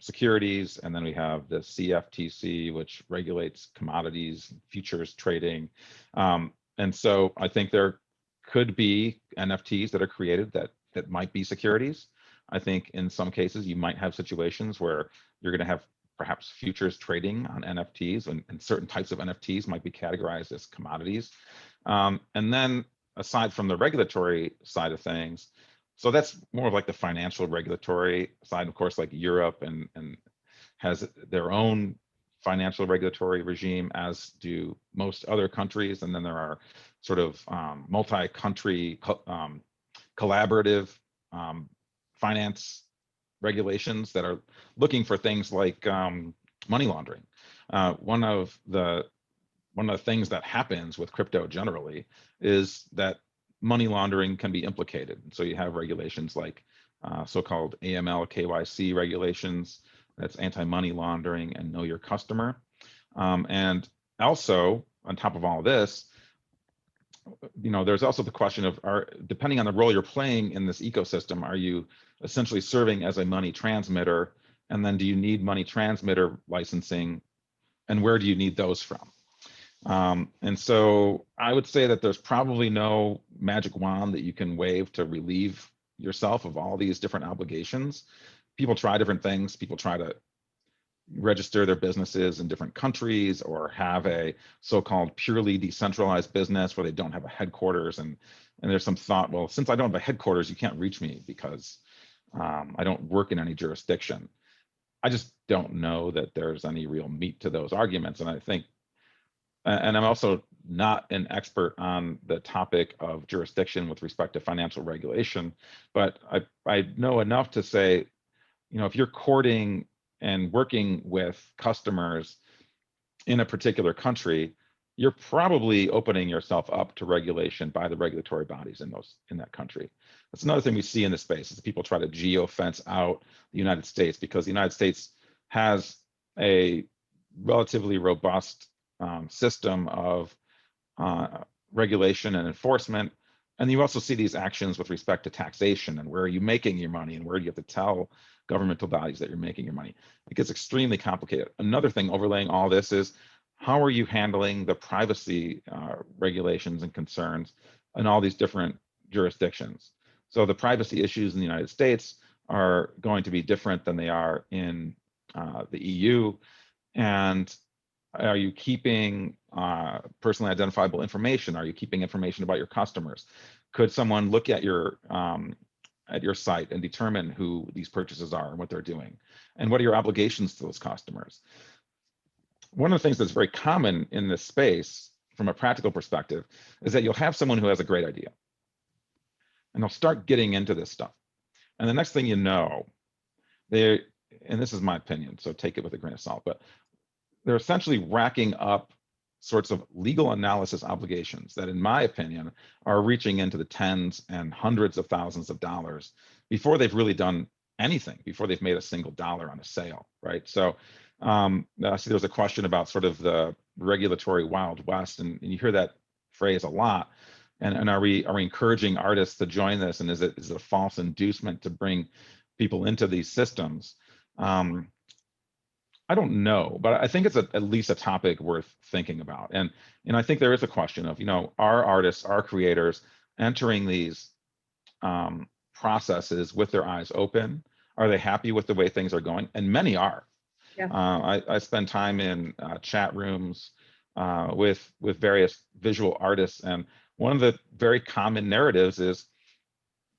securities, and then we have the CFTC, which regulates commodities, futures trading. And so I think there could be NFTs that are created that might be securities. I think in some cases you might have situations where you're going to have perhaps futures trading on NFTs, and certain types of NFTs might be categorized as commodities. And then aside from the regulatory side of things, so that's more of like the financial regulatory side, of course, like Europe and has their own financial regulatory regime, as do most other countries. And then there are sort of multi-country collaborative finance regulations that are looking for things like money laundering. One of the things that happens with crypto generally is that money laundering can be implicated. So you have regulations like so-called AML KYC regulations, that's anti-money laundering and know your customer. And also on top of all of this, there's also the question of, depending on the role you're playing in this ecosystem, are you essentially serving as a money transmitter? And then do you need money transmitter licensing? And where do you need those from? And so I would say that there's probably no magic wand that you can wave to relieve yourself of all these different obligations. People try different things. People try to register their businesses in different countries or have a so-called purely decentralized business where they don't have a headquarters. And there's some thought, well, since I don't have a headquarters, you can't reach me because I don't work in any jurisdiction. I just don't know that there's any real meat to those arguments. And I think, and I'm also not an expert on the topic of jurisdiction with respect to financial regulation, but I know enough to say, if you're courting and working with customers in a particular country, you're probably opening yourself up to regulation by the regulatory bodies in that country. That's another thing we see in the space is people try to geo-fence out the United States because the United States has a relatively robust system of regulation and enforcement. And you also see these actions with respect to taxation and where are you making your money and where do you have to tell governmental bodies that you're making your money. It gets extremely complicated. Another thing overlaying all this is how are you handling the privacy regulations and concerns in all these different jurisdictions? So the privacy issues in the United States are going to be different than they are in the EU. And are you keeping personally identifiable information? Are you keeping information about your customers? Could someone look at your site and determine who these purchases are and what they're doing? And what are your obligations to those customers? One of the things that's very common in this space from a practical perspective is that you'll have someone who has a great idea and they'll start getting into this stuff. And the next thing you know, and this is my opinion, so take it with a grain of salt, but they're essentially racking up sorts of legal analysis obligations that, in my opinion, are reaching into the tens and hundreds of thousands of dollars before they've really done anything, before they've made a single dollar on a sale, right? So I see there's a question about sort of the regulatory Wild West, and you hear that phrase a lot. And are we encouraging artists to join this? And is it a false inducement to bring people into these systems? I don't know, but I think it's at least a topic worth thinking about. And I think there is a question of, are artists, are creators entering these processes with their eyes open? Are they happy with the way things are going? And many are. Yeah. I spend time in chat rooms with various visual artists, and one of the very common narratives is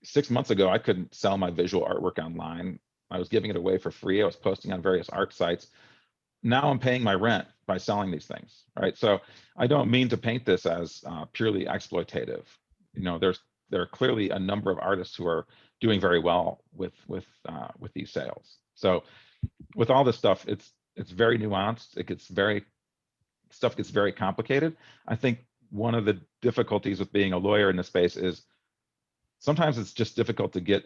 6 months ago, I couldn't sell my visual artwork online. I was giving it away for free. I was posting on various art sites. Now I'm paying my rent by selling these things, right? So I don't mean to paint this as purely exploitative. There are clearly a number of artists who are doing very well with these sales. So with all this stuff, it's very nuanced. Stuff gets very complicated. I think one of the difficulties with being a lawyer in this space is sometimes it's just difficult to get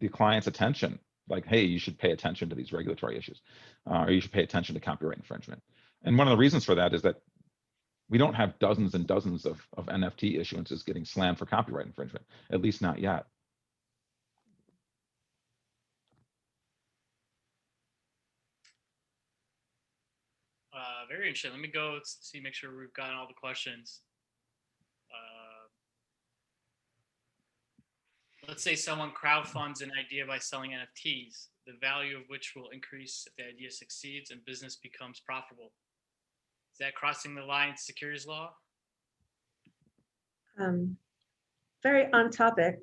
the client's attention. Like, hey, you should pay attention to these regulatory issues, or you should pay attention to copyright infringement. And one of the reasons for that is that we don't have dozens and dozens of NFT issuances getting slammed for copyright infringement, at least not yet. Very interesting. Let me go see, make sure we've gotten all the questions. Let's say someone crowdfunds an idea by selling NFTs, the value of which will increase if the idea succeeds and business becomes profitable. Is that crossing the line to securities law? Very on topic,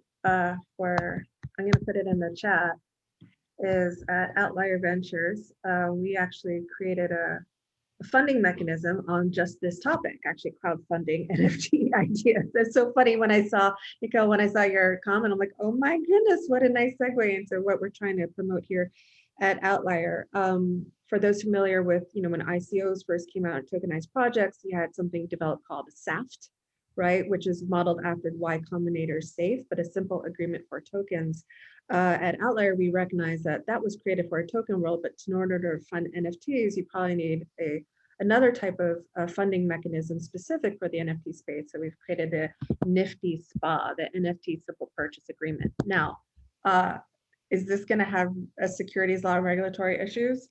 where I'm going to put it in the chat, is at Outlier Ventures, we actually created a funding mechanism on just this topic, actually crowdfunding NFT ideas. That's so funny when I saw, Nicole, when I saw your comment, I'm like, oh my goodness, what a nice segue into what we're trying to promote here at Outlier. For those familiar with, when ICOs first came out and tokenized projects, you had something developed called SAFT, right? Which is modeled after Y Combinator SAFE, but a simple agreement for tokens. At Outlier, we recognize that was created for a token world, but in order to fund NFTs, you probably need a another type of funding mechanism specific for the NFT space. So we've created the nifty SPA, the NFT Simple Purchase Agreement. Now, is this going to have a securities law regulatory issues?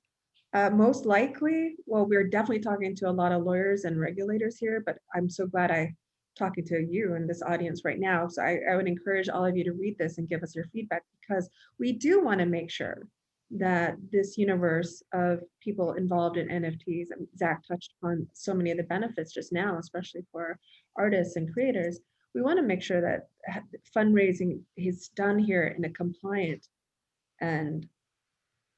Most likely. Well, we're definitely talking to a lot of lawyers and regulators here, but I'm so glad I'm talking to you and this audience right now. So I would encourage all of you to read this and give us your feedback, because we do want to make sure that this universe of people involved in NFTs, and Zach touched on so many of the benefits just now, especially for artists and creators. We want to make sure that fundraising is done here in a compliant and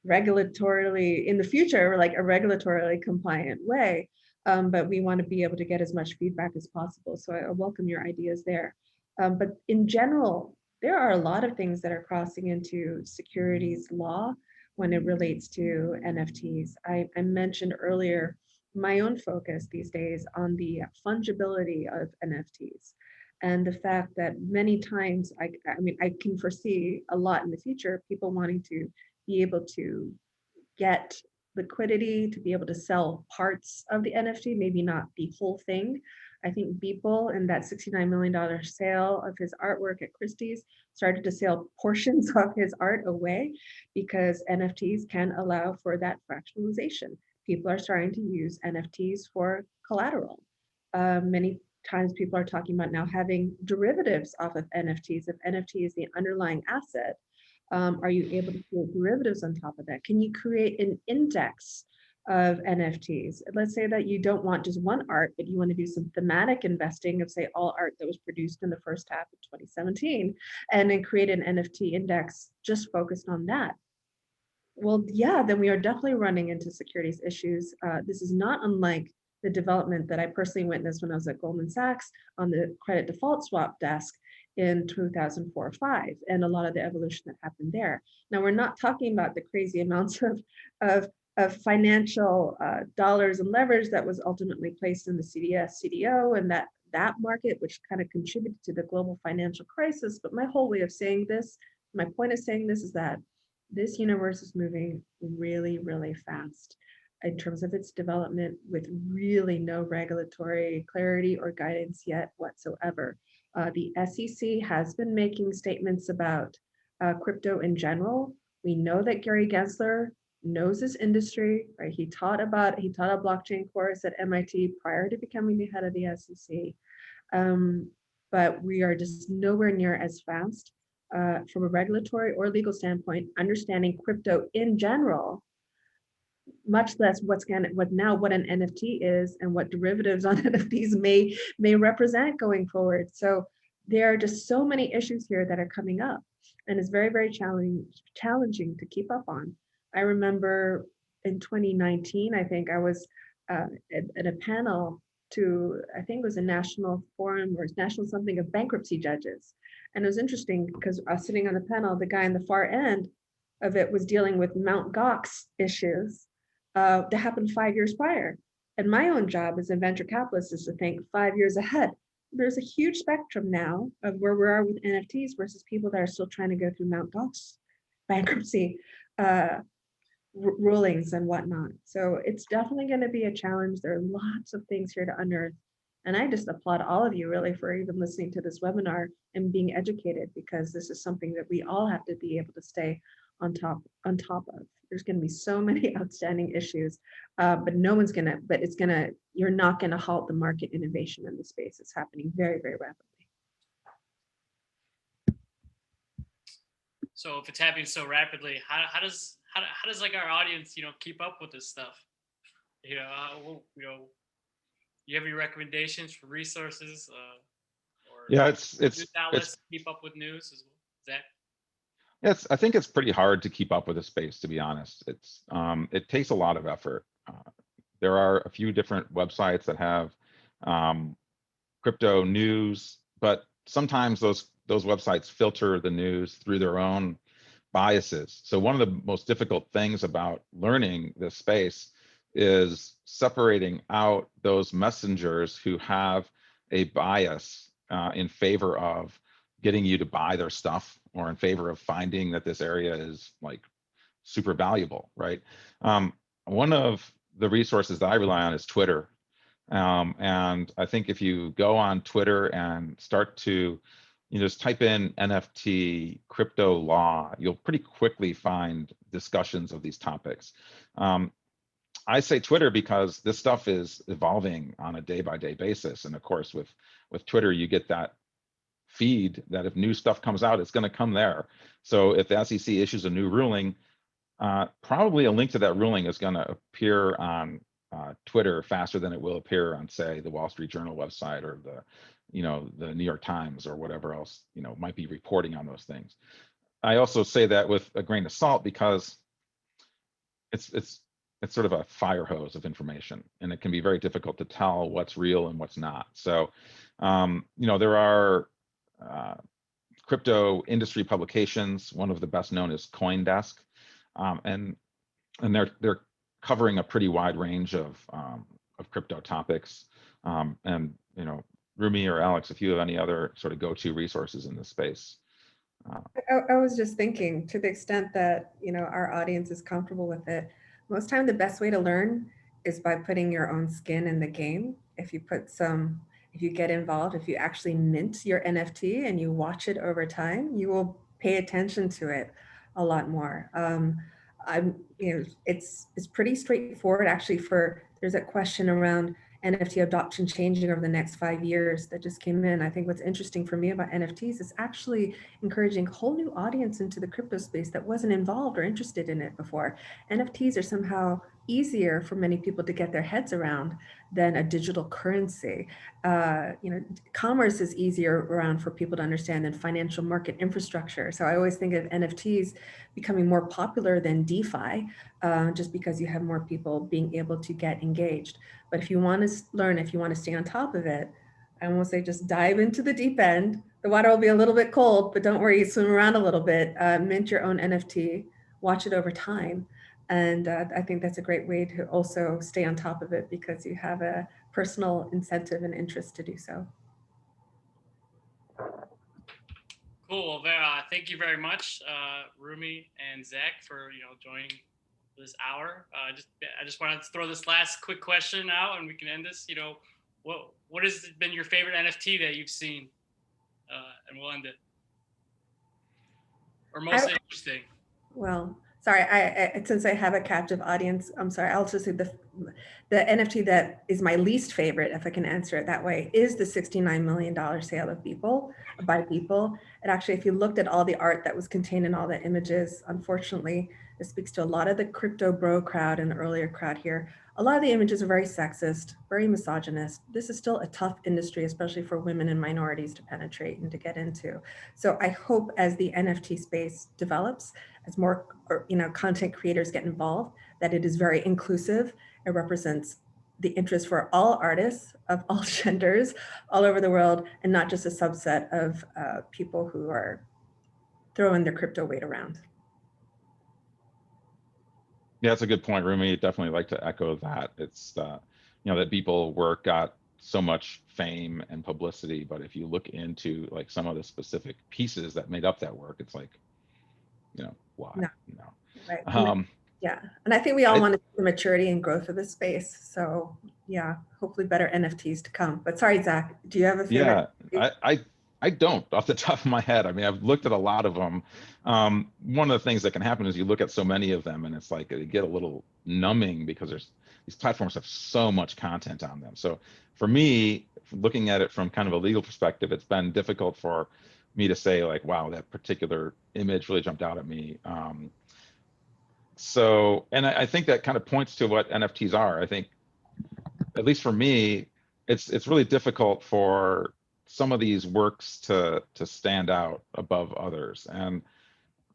regulatorily, in the future, like a regulatorily compliant way. But we want to be able to get as much feedback as possible. So I welcome your ideas there. But in general, there are a lot of things that are crossing into securities law when it relates to NFTs. I mentioned earlier my own focus these days on the fungibility of NFTs, and the fact that many times, I mean, I can foresee a lot in the future, people wanting to be able to get liquidity, to be able to sell parts of the NFT, maybe not the whole thing. I think Beeple, in that $69 million sale of his artwork at Christie's, started to sell portions of his art away, because NFTs can allow for that fractionalization. People are starting to use NFTs for collateral. Many times people are talking about now having derivatives off of NFTs. If NFT is the underlying asset, are you able to create derivatives on top of that? Can you create an index of NFTs? Let's say that you don't want just one art, but you want to do some thematic investing of, say, all art that was produced in the first half of 2017, and then create an NFT index just focused on that. Well, yeah, then we are definitely running into securities issues. This is not unlike the development that I personally witnessed when I was at Goldman Sachs on the credit default swap desk in 2004-05, and a lot of the evolution that happened there. Now, we're not talking about the crazy amounts of financial dollars and leverage that was ultimately placed in the CDS, CDO, and that market, which kind of contributed to the global financial crisis. But my whole way of saying this, my point of saying this, is that this universe is moving really, really fast in terms of its development, with really no regulatory clarity or guidance yet whatsoever. The SEC has been making statements about crypto in general. We know that Gary Gensler knows this industry, right? He taught a blockchain course at MIT prior to becoming the head of the SEC. But we are just nowhere near as fast from a regulatory or legal standpoint, understanding crypto in general, much less what an NFT is and what derivatives on NFTs may represent going forward. So there are just so many issues here that are coming up, and it's very, very challenging to keep up on. I remember in 2019, I think I was at a panel to, I think it was a national forum or national something of bankruptcy judges. And it was interesting because I was sitting on the panel, the guy in the far end of it was dealing with Mt. Gox issues that happened 5 years prior. And my own job as a venture capitalist is to think 5 years ahead. There's a huge spectrum now of where we are with NFTs versus people that are still trying to go through Mt. Gox bankruptcy rulings and whatnot. So it's definitely going to be a challenge. There are lots of things here to unearth. And I just applaud all of you really for even listening to this webinar and being educated, because this is something that we all have to be able to stay on top of. There's going to be so many outstanding issues, but you're not going to halt the market innovation in the space. It's happening very, very rapidly. So if it's happening so rapidly, how does like our audience, keep up with this stuff? You have any recommendations for resources? Or yeah, it's keep up with news as well. Zach? Yes, I think it's pretty hard to keep up with the space, to be honest. It takes a lot of effort. There are a few different websites that have crypto news, but sometimes those websites filter the news through their own biases. So one of the most difficult things about learning this space is separating out those messengers who have a bias in favor of getting you to buy their stuff, or in favor of finding that this area is like super valuable, right? One of the resources that I rely on is Twitter. And I think if you go on Twitter and start to, just type in NFT crypto law, you'll pretty quickly find discussions of these topics. I say Twitter because this stuff is evolving on a day-by-day basis. And of course, with Twitter, you get that feed that if new stuff comes out, it's going to come there. So if the SEC issues a new ruling, probably a link to that ruling is going to appear on Twitter faster than it will appear on, say, the Wall Street Journal website or the New York Times or whatever else might be reporting on those things. I also say that with a grain of salt because it's sort of a fire hose of information, and it can be very difficult to tell what's real and what's not. So, there are crypto industry publications. One of the best known is CoinDesk, and they're covering a pretty wide range of crypto topics. And Rumi or Alex, if you have any other sort of go-to resources in this space. I was just thinking, to the extent that our audience is comfortable with it, most time the best way to learn is by putting your own skin in the game. If you get involved, if you actually mint your NFT and you watch it over time, you will pay attention to it a lot more. It's pretty straightforward actually. There's a question around NFT adoption changing over the next 5 years that just came in. I think what's interesting for me about NFTs is actually encouraging a whole new audience into the crypto space that wasn't involved or interested in it before. NFTs are somehow easier for many people to get their heads around than a digital currency. Commerce is easier around for people to understand than financial market infrastructure. So I always think of NFTs becoming more popular than DeFi, just because you have more people being able to get engaged. But if you want to learn, if you want to stay on top of it, I won't say just dive into the deep end. The water will be a little bit cold, but don't worry, swim around a little bit, mint your own NFT, watch it over time. And I think that's a great way to also stay on top of it because you have a personal incentive and interest to do so. Cool. Thank you very much, Rumi and Zach, for joining this hour. I just wanted to throw this last quick question out, and we can end this. What has been your favorite NFT that you've seen? And we'll end it. Or most interesting. Well, sorry, I since I have a captive audience, I'm sorry, I'll just say the NFT that is my least favorite, if I can answer it that way, is the $69 million sale by Beeple. And actually, if you looked at all the art that was contained in all the images, unfortunately, this speaks to a lot of the crypto bro crowd and the earlier crowd here. A lot of the images are very sexist, very misogynist. This is still a tough industry, especially for women and minorities to penetrate and to get into. So I hope as the NFT space develops, as more content creators get involved, that it is very inclusive. It represents the interest for all artists of all genders all over the world, and not just a subset of people who are throwing their crypto weight around. Yeah, that's a good point, Rumi. Definitely like to echo that. It's that Beeple work got so much fame and publicity, but if you look into like some of the specific pieces that made up that work, it's like, why? No. Right. Yeah, and I think we all want to see the maturity and growth of the space. So yeah, hopefully better NFTs to come. But sorry, Zach, do you have a favorite? Yeah, I don't off the top of my head. I mean, I've looked at a lot of them. One of the things that can happen is you look at so many of them and it's like they get a little numbing because these platforms have so much content on them. So for me, looking at it from kind of a legal perspective, it's been difficult for me to say like, wow, that particular image really jumped out at me. And I think that kind of points to what NFTs are. I think, at least for me, it's really difficult for some of these works to stand out above others. And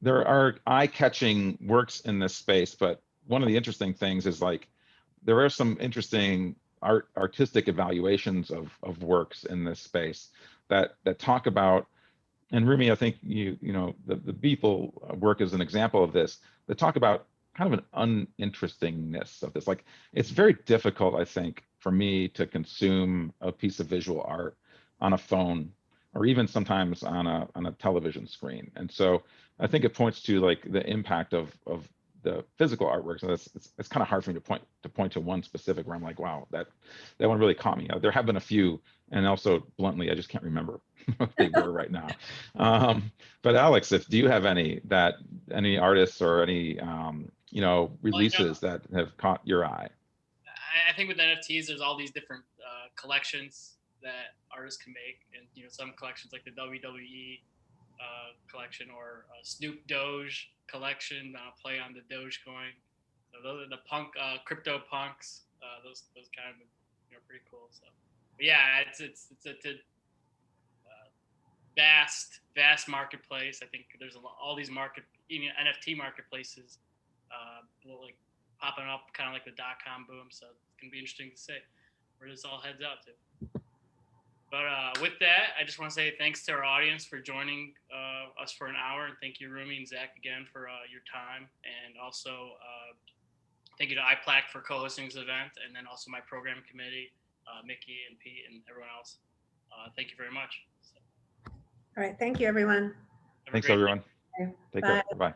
there are eye-catching works in this space, but one of the interesting things is like, there are some interesting artistic evaluations of works in this space that talk about, and Rumi, I think the Beeple work is an example of this, that talk about kind of an uninterestingness of this. Like, it's very difficult, I think, for me to consume a piece of visual art on a phone or even sometimes on a television screen. And so I think it points to like the impact of the physical artwork. So it's kind of hard for me to point to one specific where I'm like, wow, that one really caught me. There have been a few, and also bluntly, I just can't remember what they were right now. But Alex, do you have any artists or any releases that have caught your eye? I think with NFTs, there's all these different collections that artists can make, and some collections like the WWE collection or Snoop Doge collection, play on the Dogecoin. So those are the crypto punks. Those kind of pretty cool. So, but yeah, it's a vast marketplace. I think there's all these NFT marketplaces, like popping up, kind of like the .com boom. So it's gonna be interesting to see where this all heads out to. But with that, I just want to say thanks to our audience for joining us for an hour, and thank you, Rumi and Zach, again for your time, and also thank you to iPlac for co-hosting this event, and then also my program committee, Mickey and Pete and everyone else. Thank you very much. So, All right. Thank you, everyone. Thanks, everyone. Take care. Bye.